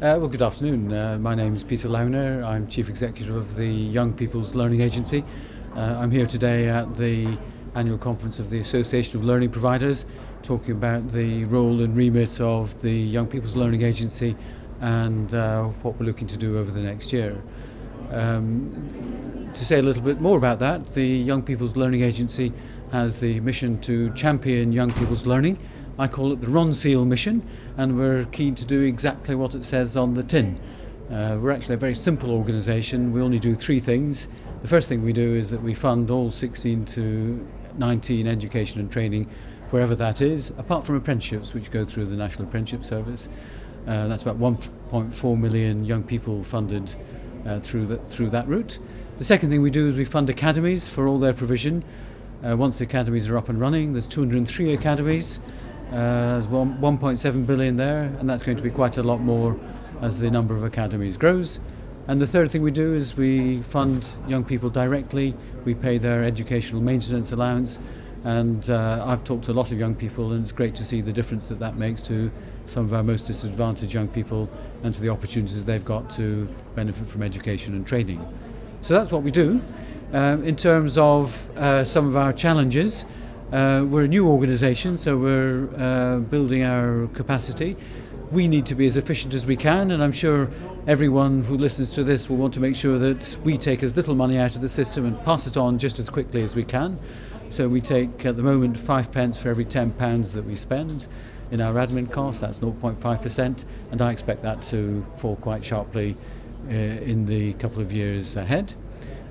Well, good afternoon. My name is Peter Lauener. I'm Chief Executive of the Young People's Learning Agency. I'm here today at the annual conference of the Association of Learning Providers, talking about the role and remit of the Young People's Learning Agency and what we're looking to do over the next year. To say a little bit more about that, the Young People's Learning Agency has the mission to champion young people's learning. I call it the Ron Seal mission, and we're keen to do exactly what it says on the tin. We're actually a very simple organisation. We only do three things. The first thing we do is that we fund all 16 to 19 education and training, wherever that is, apart from apprenticeships, which go through the National Apprenticeship Service. That's about 1.4 million young people funded through that route. The second thing we do is we fund academies for all their provision. Once the academies are up and running, there's 203 academies. There's 1.7 billion there, and that's going to be quite a lot more as the number of academies grows. And the third thing we do is we fund young people directly. We pay their educational maintenance allowance, and I've talked to a lot of young people, and it's great to see the difference that makes to some of our most disadvantaged young people and to the opportunities they've got to benefit from education and training. So that's what we do. In terms of some of our challenges, we're a new organisation, so we're building our capacity. We need to be as efficient as we can, and I'm sure everyone who listens to this will want to make sure that we take as little money out of the system and pass it on just as quickly as we can. So we take, at the moment, 5 pence for every £10 that we spend in our admin costs. That's 0.5%, and I expect that to fall quite sharply in the couple of years ahead.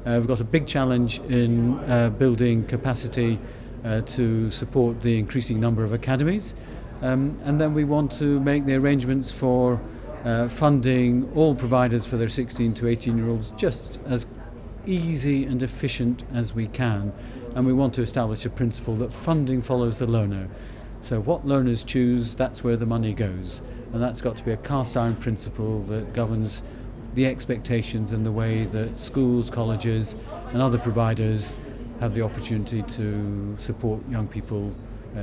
We've got a big challenge in building capacity to support the increasing number of academies, and then we want to make the arrangements for funding all providers for their 16 to 18-year-olds just as easy and efficient as we can, and we want to establish a principle that funding follows the learner. So what learners choose, that's where the money goes, and that's got to be a cast iron principle that governs the expectations and the way that schools, colleges and other providers have the opportunity to support young people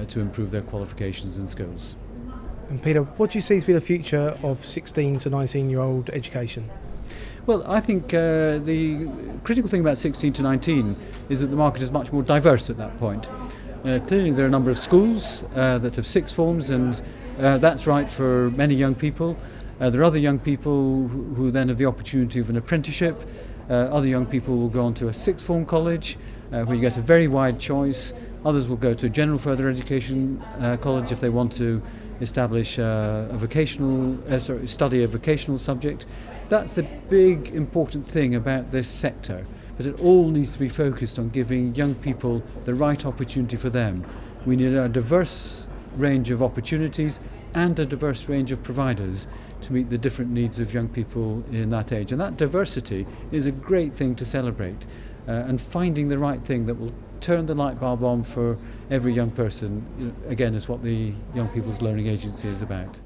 to improve their qualifications and skills. And Peter, what do you see to be the future of 16 to 19-year-old education? Well, I think the critical thing about 16 to 19 is that the market is much more diverse at that point. Clearly there are a number of schools that have sixth forms, and that's right for many young people. There are other young people who then have the opportunity of an apprenticeship. Other young people will go on to a sixth form college where you get a very wide choice. Others will go to a general further education college if they want to establish study a vocational subject. That's the big important thing about this sector, but it all needs to be focused on giving young people the right opportunity for them. We need a diverse range of opportunities and a diverse range of providers to meet the different needs of young people in that age. And that diversity is a great thing to celebrate, and finding the right thing that will turn the light bulb on for every young person, again, is what the Young People's Learning Agency is about.